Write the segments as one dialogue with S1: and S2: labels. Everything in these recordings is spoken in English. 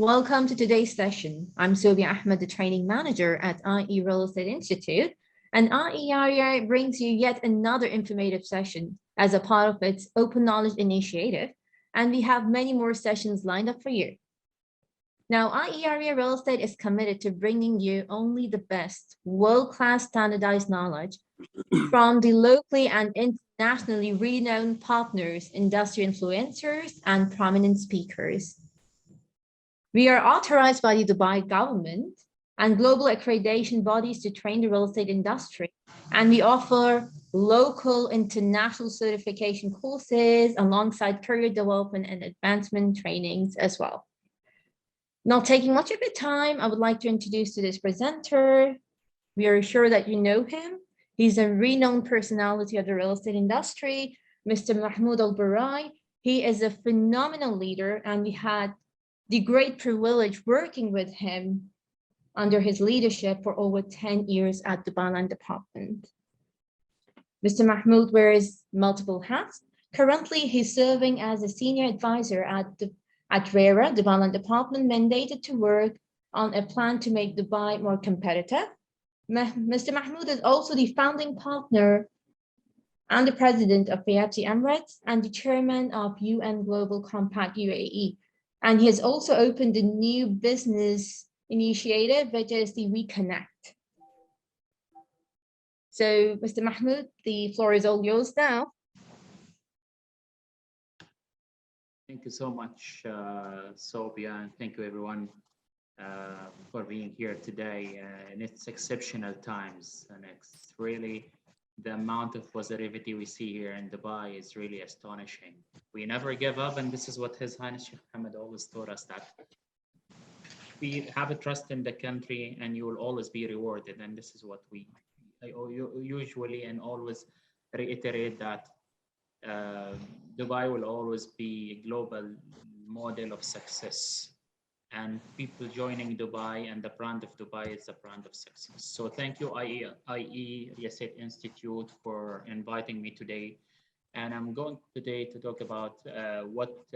S1: Welcome to today's session. I'm Sobia Ahmed, the training manager at IE Real Estate Institute, and IEREI brings you yet another informative session as a part of its Open Knowledge Initiative, and we have many more sessions lined up for you. Now, IEREI Real Estate is committed to bringing you only the best world-class standardized knowledge from the locally and internationally renowned partners, industry influencers, and prominent speakers. We are authorized by the Dubai government and global accreditation bodies to train the real estate industry. And we offer local international certification courses alongside career development and advancement trainings as well. Not taking much of your time, I would like to introduce today's presenter. We are sure that you know him. He's a renowned personality of the real estate industry, Mr. Mahmoud Al-Barai. He is a phenomenal leader, and we had the great privilege working with him under his leadership for over 10 years at Dubai Land Department. Mr. Mahmoud wears multiple hats. Currently, he's serving as a senior advisor at RERA, Dubai Land Department, mandated to work on a plan to make Dubai more competitive. Mr. Mahmoud is also the founding partner and the president of FIABC Emirates and the chairman of UN Global Compact UAE. And he has also opened a new business initiative, which is the Reconnect. So, Mr. Mahmoud, the floor is all yours now.
S2: Thank you so much, Sobia, and thank you everyone for being here today. And it's exceptional times, and it's really the amount of positivity we see here in Dubai is really astonishing. We never give up, and this is what His Highness Sheikh Mohammed always taught us, that we have a trust in the country and you will always be rewarded. And this is what I usually and always reiterate, that Dubai will always be a global model of success. And people joining Dubai and the brand of Dubai is the brand of success. So thank you, IE Real Estate Institute, for inviting me today. And I'm going today to talk about what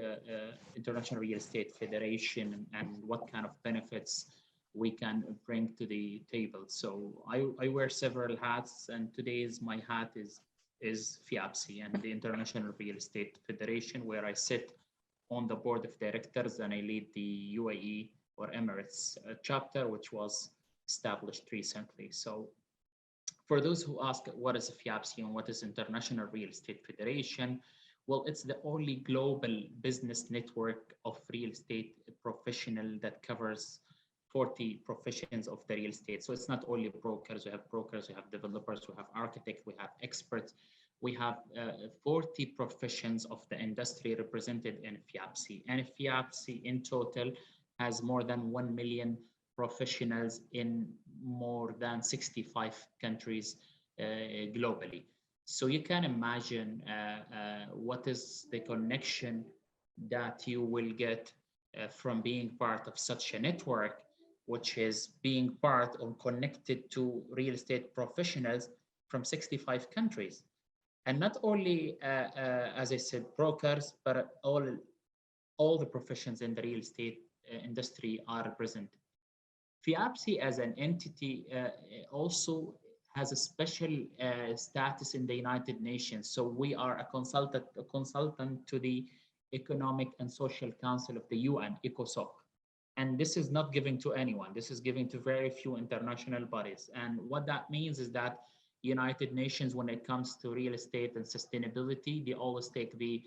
S2: International Real Estate Federation and what kind of benefits we can bring to the table. So I wear several hats, and today's my hat is FIABC and the International Real Estate Federation, where I sit on the board of directors, and I lead the UAE or Emirates chapter, which was established recently. So for those who ask what is FIABC and what is International Real Estate Federation, well, it's the only global business network of real estate professional that covers 40 professions of the real estate. So it's not only brokers, we have developers, we have architects, we have experts. We have 40 professions of the industry represented in FIABC. And FIABC in total has more than 1 million professionals in more than 65 countries globally. So you can imagine what is the connection that you will get from being part of such a network, which is being part or connected to real estate professionals from 65 countries. And not only, as I said, brokers, but all the professions in the real estate industry are represented. FIABC as an entity also has a special status in the United Nations. So we are a consultant to the Economic and Social Council of the UN, ECOSOC. And this is not given to anyone. This is given to very few international bodies. And what that means is that United Nations, when it comes to real estate and sustainability, they always take the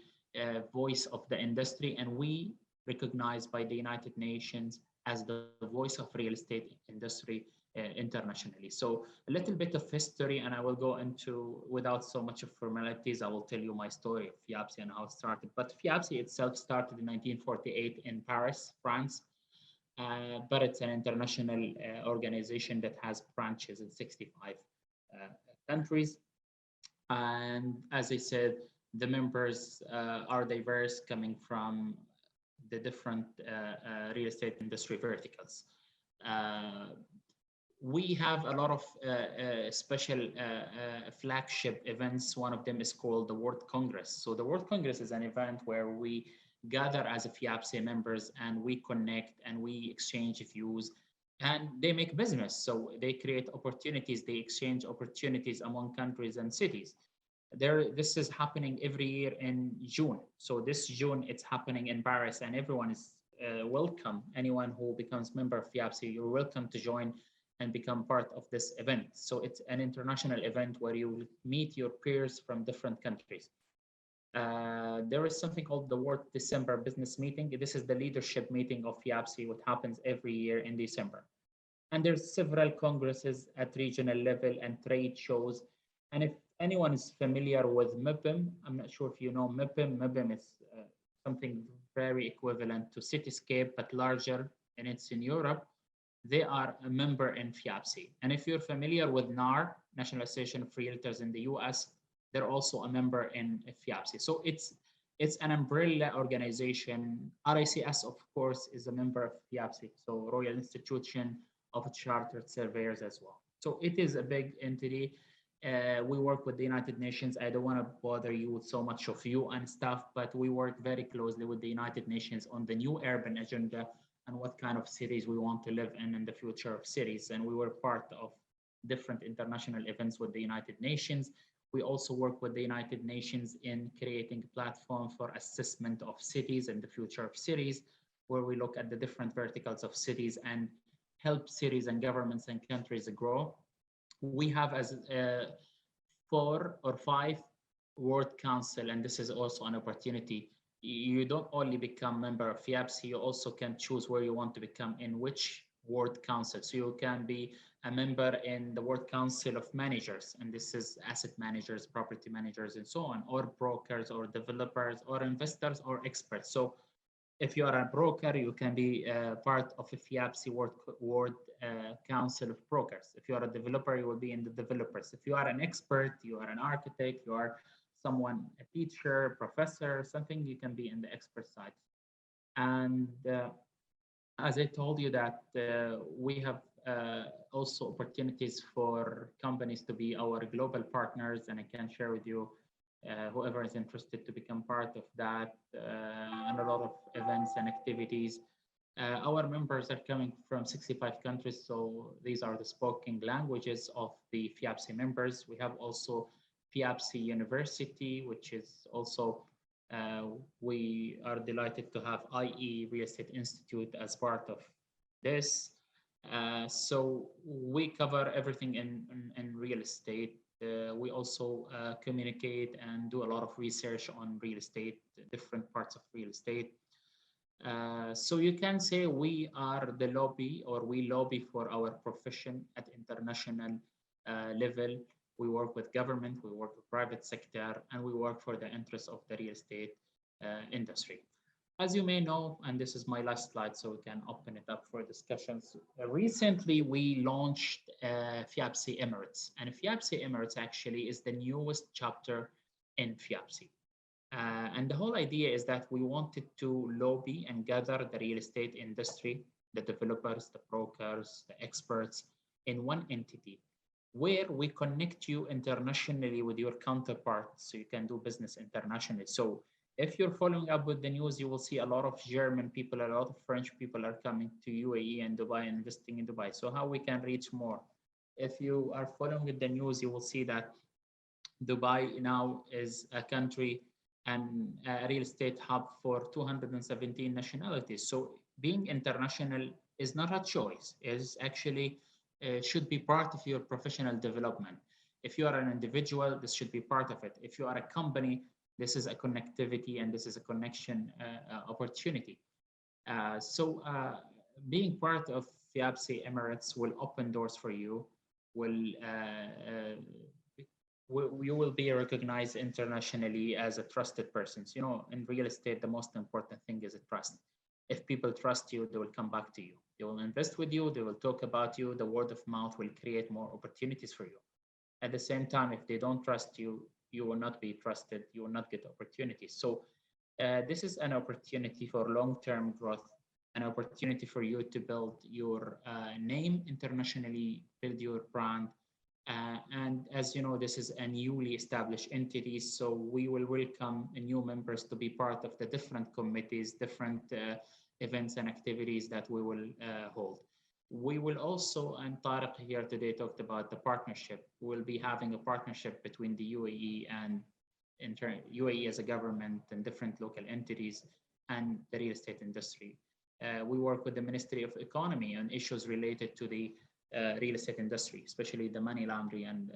S2: voice of the industry, and we recognized by the United Nations as the voice of real estate industry internationally. So a little bit of history, and I will go into, without so much of formalities, I will tell you my story of FIABC and how it started. But FIABC itself started in 1948 in Paris, France, but it's an international organization that has branches in 65 countries. And as I said, the members are diverse, coming from the different real estate industry verticals. We have a lot of special flagship events. One of them is called the World Congress. So the World Congress is an event where we gather as a FIAPSE members, and we connect and we exchange views, and they make business. So they create opportunities, they exchange opportunities among countries and cities. This is happening every year in June. So this June, it's happening in Paris, and everyone is welcome. Anyone who becomes member of FIAPSE, you're welcome to join and become part of this event. So it's an international event where you will meet your peers from different countries. There is something called the World December Business Meeting. This is the leadership meeting of FIAPSE, what happens every year in December. And there's several congresses at regional level and trade shows. And if anyone is familiar with MIPIM, I'm not sure if you know MIPIM. MIPIM is something very equivalent to Cityscape, but larger, and it's in Europe. They are a member in FIAPSE. And if you're familiar with NAR, National Association of Realtors in the US, they're also a member in FIAPSE. So it's an umbrella organization. RICS, of course, is a member of FIAPSE, so Royal Institution of Chartered Surveyors as well. So it is a big entity. We work with the United Nations. I don't want to bother you with so much of you and stuff, but we work very closely with the United Nations on the new urban agenda and what kind of cities we want to live in the future of cities. And we were part of different international events with the United Nations. We also work with the United Nations in creating a platform for assessment of cities and the future of cities, where we look at the different verticals of cities and help cities and governments and countries grow. We have as 4 or 5 World Council, and this is also an opportunity. You don't only become member of FIAPSE, you also can choose where you want to become in which World Council. So you can be a member in the World Council of Managers, and this is asset managers, property managers, and so on, or brokers, or developers, or investors, or experts. So if you are a broker, you can be part of a FIAPSE World Council of Brokers. If you are a developer, you will be in the developers. If you are an expert, you are an architect, you are someone, a teacher, professor, something, you can be in the expert side. And as I told you that we have also opportunities for companies to be our global partners, and I can share with you whoever is interested to become part of that, and a lot of events and activities. Our members are coming from 65 countries, so these are the spoken languages of the FIAPSE members. We have also FIAPSE University, which is also, we are delighted to have IE Real Estate Institute as part of this. So we cover everything in real estate. We also communicate and do a lot of research on real estate, different parts of real estate. So you can say we are the lobby, or we lobby for our profession at international level. We work with government, we work with private sector, and we work for the interests of the real estate industry. As you may know, and this is my last slide, so we can open it up for discussions. Recently, we launched FIAPSE Emirates, and FIAPSE Emirates actually is the newest chapter in FIAPSE. And the whole idea is that we wanted to lobby and gather the real estate industry, the developers, the brokers, the experts in one entity, where we connect you internationally with your counterparts so you can do business internationally. So if you're following up with the news, you will see a lot of German people, a lot of French people are coming to UAE and Dubai, investing in Dubai. So how we can reach more? If you are following with the news, you will see that Dubai now is a country and a real estate hub for 217 nationalities. So being international is not a choice, is actually should be part of your professional development. If you are an individual, this should be part of it. If you are a company, this is a connectivity and this is a connection opportunity. So being part of FIAPSE Emirates will open doors for you, you will be recognized internationally as a trusted person. So, you know, in real estate, the most important thing is a trust. If people trust you, they will come back to you. They will invest with you. They will talk about you. The word of mouth will create more opportunities for you. At the same time, if they don't trust you, you will not be trusted. You will not get opportunities. So this is an opportunity for long-term growth, an opportunity for you to build your name internationally, build your brand, And as you know, this is a newly established entity, so we will welcome new members to be part of the different committees, different events and activities that we will hold. We will also, and Tariq here today talked about the partnership. We'll be having a partnership between the UAE and UAE as a government and different local entities and the real estate industry. We work with the Ministry of Economy on issues related to the real estate industry, especially the money laundering and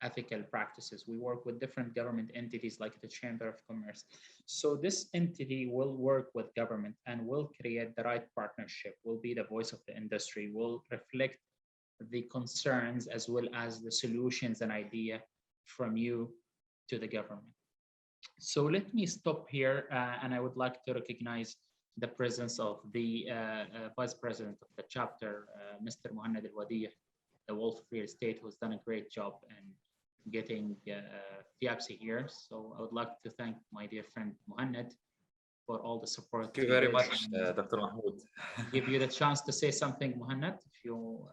S2: ethical practices. We work with different government entities like the Chamber of Commerce. So this entity will work with government and will create the right partnership, will be the voice of the industry, will reflect the concerns as well as the solutions and idea from you to the government. So let me stop here, and I would like to recognize the presence of the Vice President of the chapter, Mr. Muhammad Al-Wadih, the Wolf of Real Estate, who's done a great job in getting FIABSI here. So I would like to thank my dear friend Muhammad for all the support.
S3: Thank you very much, Dr. Mahmoud.
S2: Give you the chance to say something, Muhammad, if you...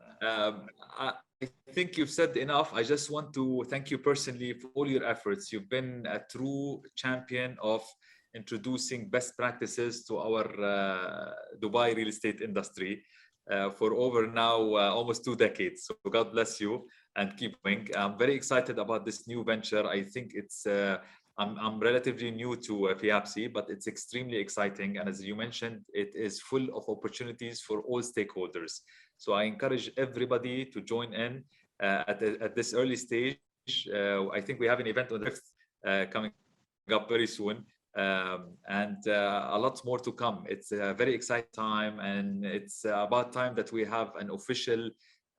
S3: I think you've said enough. I just want to thank you personally for all your efforts. You've been a true champion of introducing best practices to our Dubai real estate industry for over now almost 2 decades. So God bless you and keep going. I'm very excited about this new venture. I think it's I'm relatively new to FIABSI, but it's extremely exciting. And as you mentioned, it is full of opportunities for all stakeholders. So I encourage everybody to join in at this early stage. I think we have an event on the 5th coming up very soon. And a lot more to come. It's a very exciting time, and it's about time that we have an official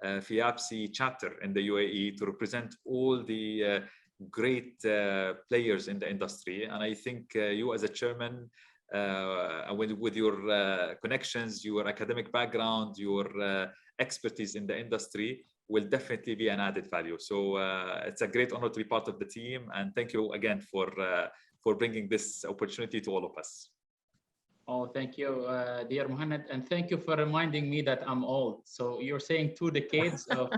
S3: FIABSI chapter in the UAE to represent all the great players in the industry. And I think you as a chairman, with your connections, your academic background, your expertise in the industry will definitely be an added value. So it's a great honor to be part of the team, and thank you again for bringing this opportunity to all of us.
S2: Oh, thank you, dear Muhammad, and thank you for reminding me that I'm old. So you're saying 2 decades of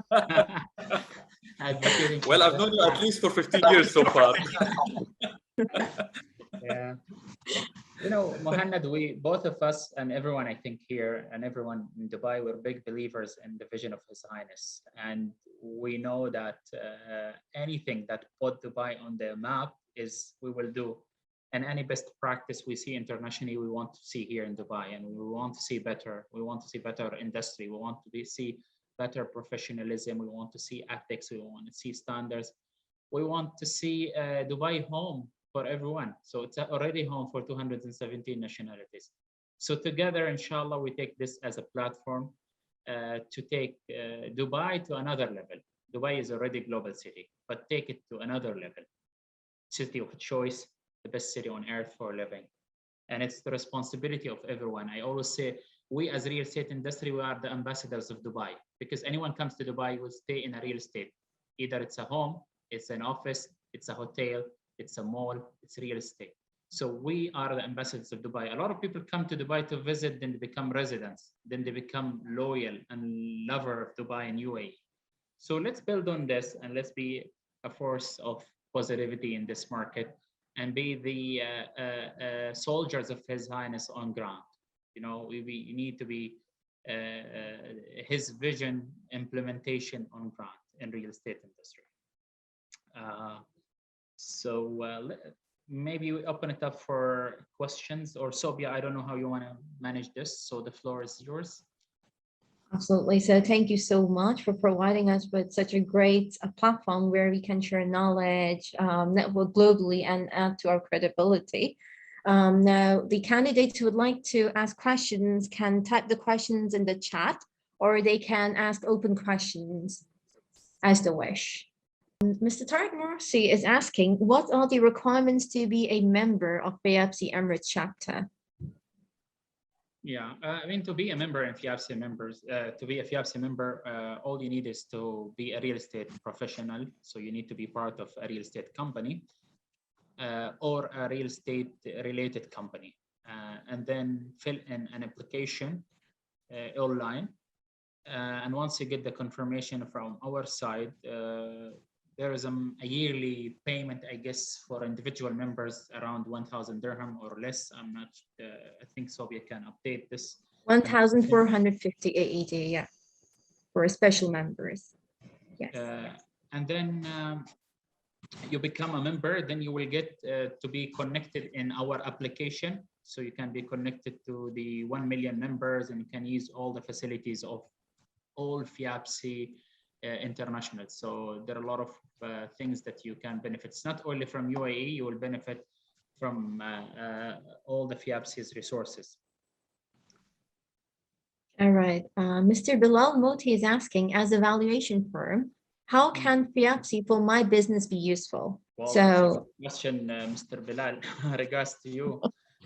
S2: advocating.
S3: Well, I've known you at least for 15 years so far.
S2: Yeah. You know, Muhammad, we, both of us and everyone I think here and everyone in Dubai, we're big believers in the vision of His Highness. And we know that anything that put Dubai on the map is we will do. And any best practice we see internationally, we want to see here in Dubai. And we want to see better. We want to see better industry. We want to see better professionalism. We want to see ethics. We want to see standards. We want to see Dubai home for everyone. So it's already home for 217 nationalities. So together, inshallah, we take this as a platform to take Dubai to another level. Dubai is already a global city, but take it to another level. City of choice, the best city on earth for living. And it's the responsibility of everyone. I always say, we as real estate industry, we are the ambassadors of Dubai, because anyone comes to Dubai will stay in a real estate. Either it's a home, it's an office, it's a hotel, it's a mall, it's real estate. So we are the ambassadors of Dubai. A lot of people come to Dubai to visit, then they become residents, then they become loyal and lover of Dubai and UAE. So let's build on this and let's be a force of positivity in this market and be the soldiers of His Highness on ground. You know, we need to be his vision implementation on ground in real estate industry. So maybe we open it up for questions, or Sobia, I don't know how you want to manage this. So the floor is yours.
S1: Absolutely. So thank you so much for providing us with such a great platform where we can share knowledge, network globally, and add to our credibility. Now, the candidates who would like to ask questions can type the questions in the chat, or they can ask open questions as they wish. Mr. Tariq Morsi is asking, what are the requirements to be a member of FIABSI Emirates chapter?
S2: Yeah, I mean, to be a member in FIABSI members, to be a FIABSI member, all you need is to be a real estate professional. So you need to be part of a real estate company or a real estate related company, and then fill in an application online. And once you get the confirmation from our side, there is a yearly payment, I guess, for individual members around 1,000 dirham or less. I'm not, I think Sobia can update this.
S1: 1,450 AED, yeah, for special members. Yes.
S2: And then you become a member, then you will get to be connected in our application. So you can be connected to the 1 million members and you can use all the facilities of all FIAPSI international. So there are a lot of things that you can benefit. It's not only from UAE, you will benefit from all the FIAPSI's resources.
S1: All right. Mr. Bilal Moti is asking, as a valuation firm, how can FIAPSI for my business be useful?
S2: Well,
S1: So,
S2: question, Mr. Bilal, regards to you.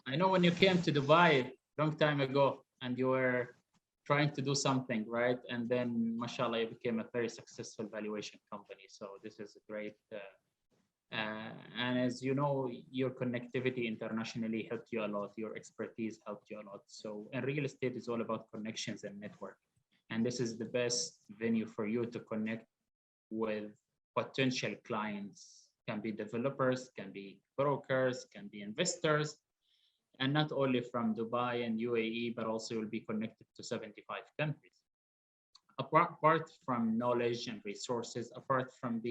S2: I know when you came to Dubai long time ago and you were trying to do something, right? And then, mashallah, you became a very successful valuation company. So this is a great, and as you know, your connectivity internationally helped you a lot. Your expertise helped you a lot. So, and real estate is all about connections and network. And this is the best venue for you to connect with potential clients. Can be developers, can be brokers, can be investors, and not only from Dubai and UAE, but also you'll be connected to 75 countries. Apart from knowledge and resources, apart from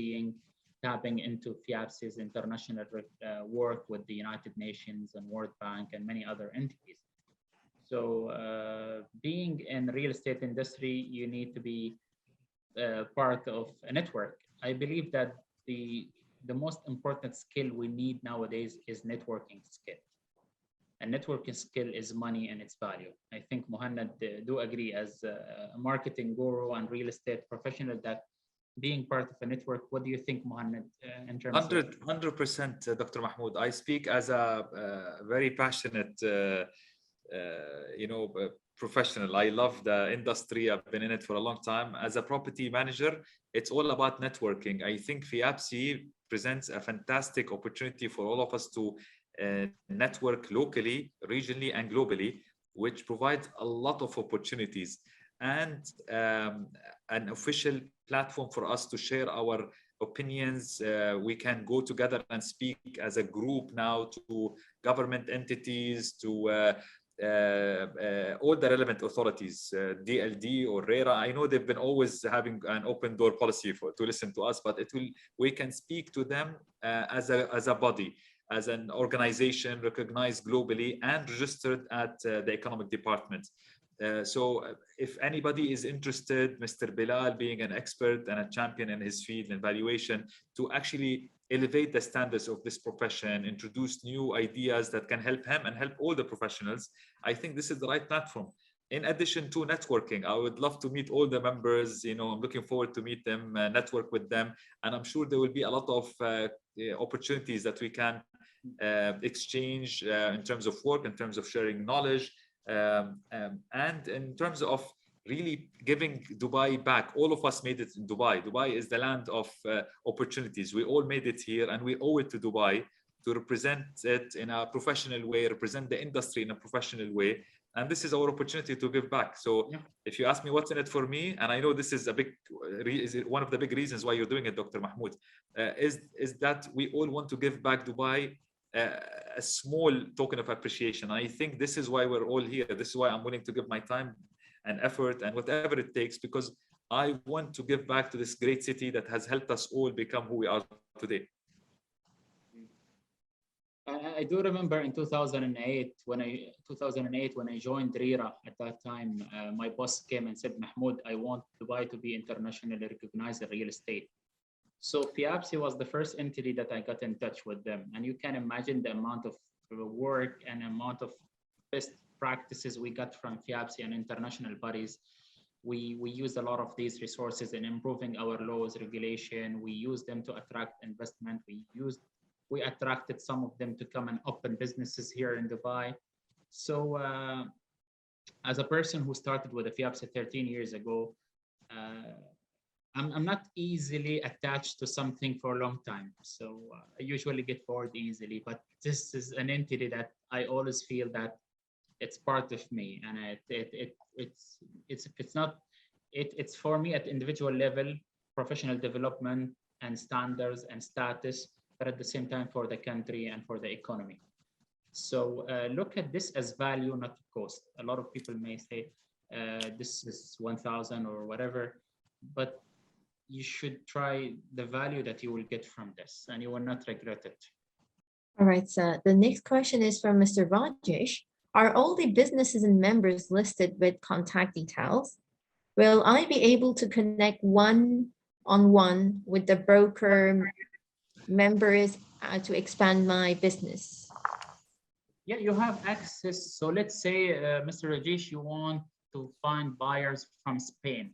S2: tapping into FIAPSI's international work with the United Nations and World Bank and many other entities. So being in real estate industry, you need to be part of a network. I believe that the most important skill we need nowadays is networking skill. And networking skill is money and its value. I think Muhammad do agree as a marketing guru and real estate professional that being part of a network. What do you think, Muhammad, in terms
S3: 100%, Dr. Mahmoud. I speak as a very passionate, professional. I love the industry. I've been in it for a long time. As a property manager, it's all about networking. I think FIAPSI presents a fantastic opportunity for all of us to network locally, regionally, and globally, which provides a lot of opportunities and an official platform for us to share our opinions. We can go together and speak as a group now to government entities, to all the relevant authorities, DLD or RERA. I know they've been always having an open door policy to listen to us, but we can speak to them as a body, as an organization recognized globally and registered at the economic department. So if anybody is interested, Mr. Bilal being an expert and a champion in his field and valuation, to actually elevate the standards of this profession, introduce new ideas that can help him and help all the professionals, I think this is the right platform. In addition to networking, I would love to meet all the members. I'm looking forward to meet them, network with them, and I'm sure there will be a lot of opportunities that we can exchange in terms of work, in terms of sharing knowledge, and in terms of really giving Dubai back. All of us made it in Dubai. Dubai is the land of opportunities. We all made it here, and we owe it to Dubai to represent it in a professional way, represent the industry in a professional way. And this is our opportunity to give back. So if you ask me what's in it for me, and I know this is one of the big reasons why you're doing it, Dr. Mahmoud, is that we all want to give back Dubai a small token of appreciation. I think this is why we're all here. This is why I'm willing to give my time and effort and whatever it takes, because I want to give back to this great city that has helped us all become who we are today.
S2: I do remember in 2008 when I joined RERA. At that time, my boss came and said, Mahmoud, I want Dubai to be internationally recognized in real estate. So FIAPSI was the first entity that I got in touch with them. And you can imagine the amount of work and amount of best practices we got from FIAPSI and international bodies. We used a lot of these resources in improving our laws, regulation. We used them to attract investment. We attracted some of them to come and open businesses here in Dubai. So as a person who started with a FIAPSI 13 years ago, I'm not easily attached to something for a long time. So I usually get bored easily, but this is an entity that I always feel that it's part of me. And it's if it's not it's for me at individual level, professional development and standards and status, but at the same time for the country and for the economy. So look at this as value, not cost. A lot of people may say this is 1,000 or whatever, but you should try the value that you will get from this and you will not regret it.
S1: All right, so the next question is from Mr. Rajesh. Are all the businesses and members listed with contact details? Will I be able to connect one-on-one with the broker members to expand my business?
S2: Yeah, you have access. So let's say, Mr. Rajesh, you want to find buyers from Spain,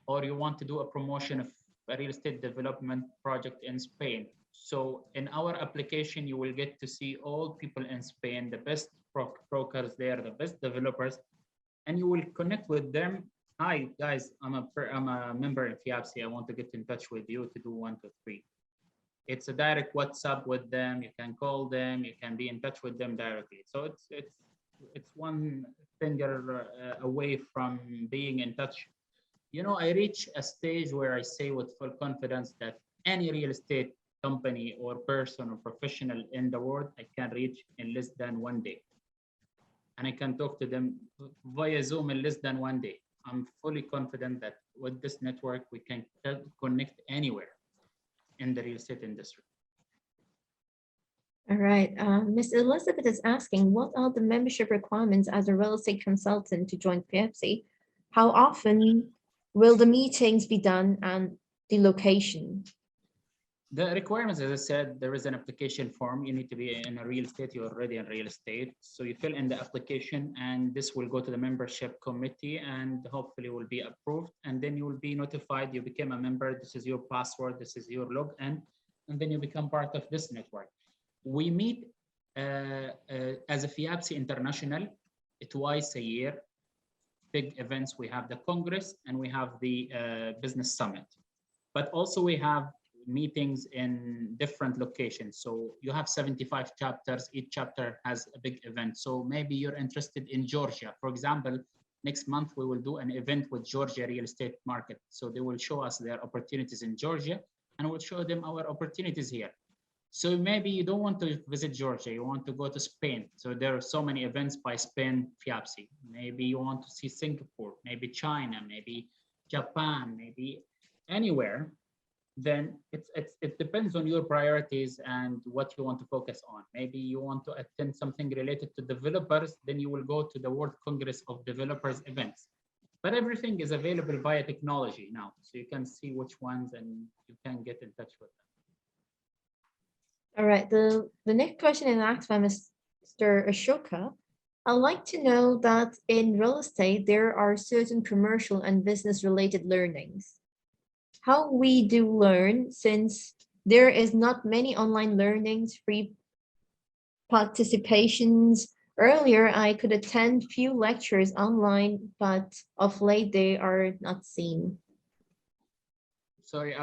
S2: or you want to do a promotion of a real estate development project in Spain. So in our application, you will get to see all people in Spain, the best brokers there, the best developers, and you will connect with them. Hi guys, I'm a member in FIABC. I want to get in touch with you to do 1, 2, 3. It's a direct WhatsApp with them. You can call them. You can be in touch with them directly. So it's one finger away from being in touch. You know, I reach a stage where I say with full confidence that any real estate company or person or professional in the world, I can reach in less than 1 day. And I can talk to them via Zoom in less than 1 day. I'm fully confident that with this network, we can connect anywhere in the real estate industry.
S1: All right, Ms. Elizabeth is asking, what are the membership requirements as a real estate consultant to join PFC? How often will the meetings be done and the location?
S2: The requirements, as I said, there is an application form. You need to be in a real estate. You're already in real estate. So you fill in the application and this will go to the membership committee and hopefully will be approved. And then you will be notified you became a member. This is your password. This is your login. And then you become part of this network. We meet as a FIABC International twice a year. Big events. We have the Congress and we have the Business Summit. But also we have meetings in different locations. So you have 75 chapters. Each chapter has a big event. So maybe you're interested in Georgia. For example, next month we will do an event with Georgia real estate market. So they will show us their opportunities in Georgia and we'll show them our opportunities here. So maybe you don't want to visit Georgia, you want to go to Spain. So there are so many events by Spain FIABC. Maybe you want to see Singapore, maybe China, maybe Japan, maybe anywhere. Then it depends on your priorities and what you want to focus on. Maybe you want to attend something related to developers, then you will go to the World Congress of Developers events. But everything is available via technology now, so you can see which ones and you can get in touch with them.
S1: All right, the next question is asked by Mr. Ashoka. I'd like to know that in real estate, there are certain commercial and business related learnings. How we do learn, since there is not many online learnings, free participations. Earlier, I could attend few lectures online, but of late they are not seen.
S2: Sorry,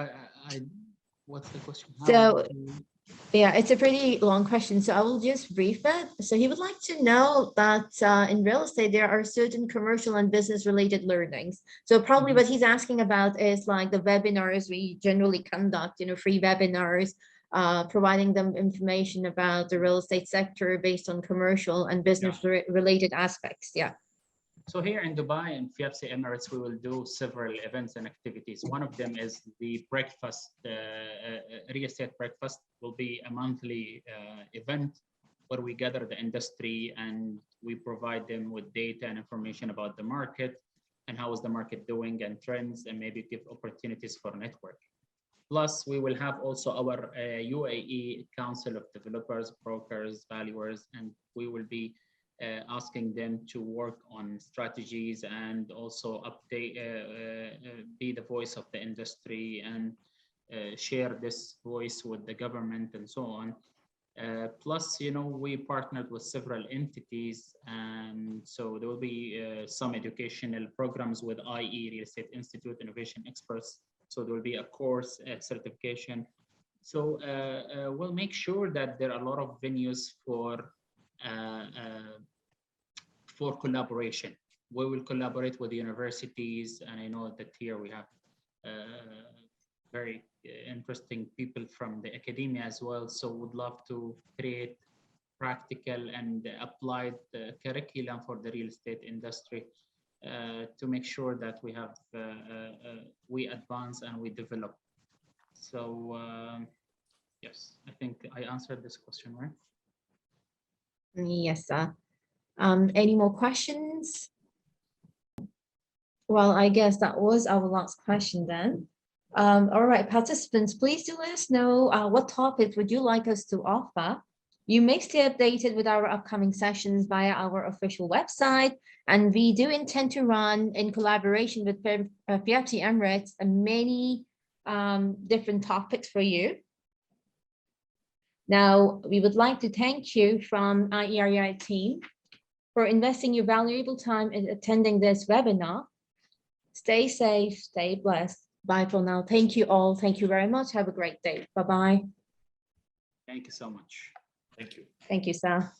S2: what's the question?
S1: So, yeah, it's a pretty long question, so I will just brief it. So he would like to know that in real estate, there are certain commercial and business related learnings. So probably what he's asking about is like the webinars we generally conduct, free webinars, providing them information about the real estate sector based on commercial and business related aspects. Yeah.
S2: So here in Dubai and FIABC Emirates, we will do several events and activities. One of them is the breakfast, real estate breakfast will be a monthly event where we gather the industry and we provide them with data and information about the market and how is the market doing and trends and maybe give opportunities for networking. Plus, we will have also our UAE Council of Developers, Brokers, Valuers, and we will be asking them to work on strategies and also update, be the voice of the industry and share this voice with the government and so on. Plus, we partnered with several entities, and so there will be some educational programs with IE, Real Estate Institute, Innovation Experts. So there will be a course certification. So we'll make sure that there are a lot of venues for collaboration. we will collaborate with the universities, and I know that here we have very interesting people from the academia as well. So would love to create practical and applied curriculum for the real estate industry to make sure that we have we advance and we develop. So yes, I think I answered this question, right?
S1: Yes, sir. Any more questions? Well, I guess that was our last question then. All right, participants, please do let us know what topics would you like us to offer. You may stay updated with our upcoming sessions via our official website, and we do intend to run in collaboration with PFT Emirates many different topics for you. Now, we would like to thank you from our EREI team for investing your valuable time in attending this webinar. Stay safe, stay blessed. Bye for now. Thank you all. Thank you very much. Have a great day. Bye-bye.
S2: Thank you so much.
S3: Thank you.
S1: Thank you, sir.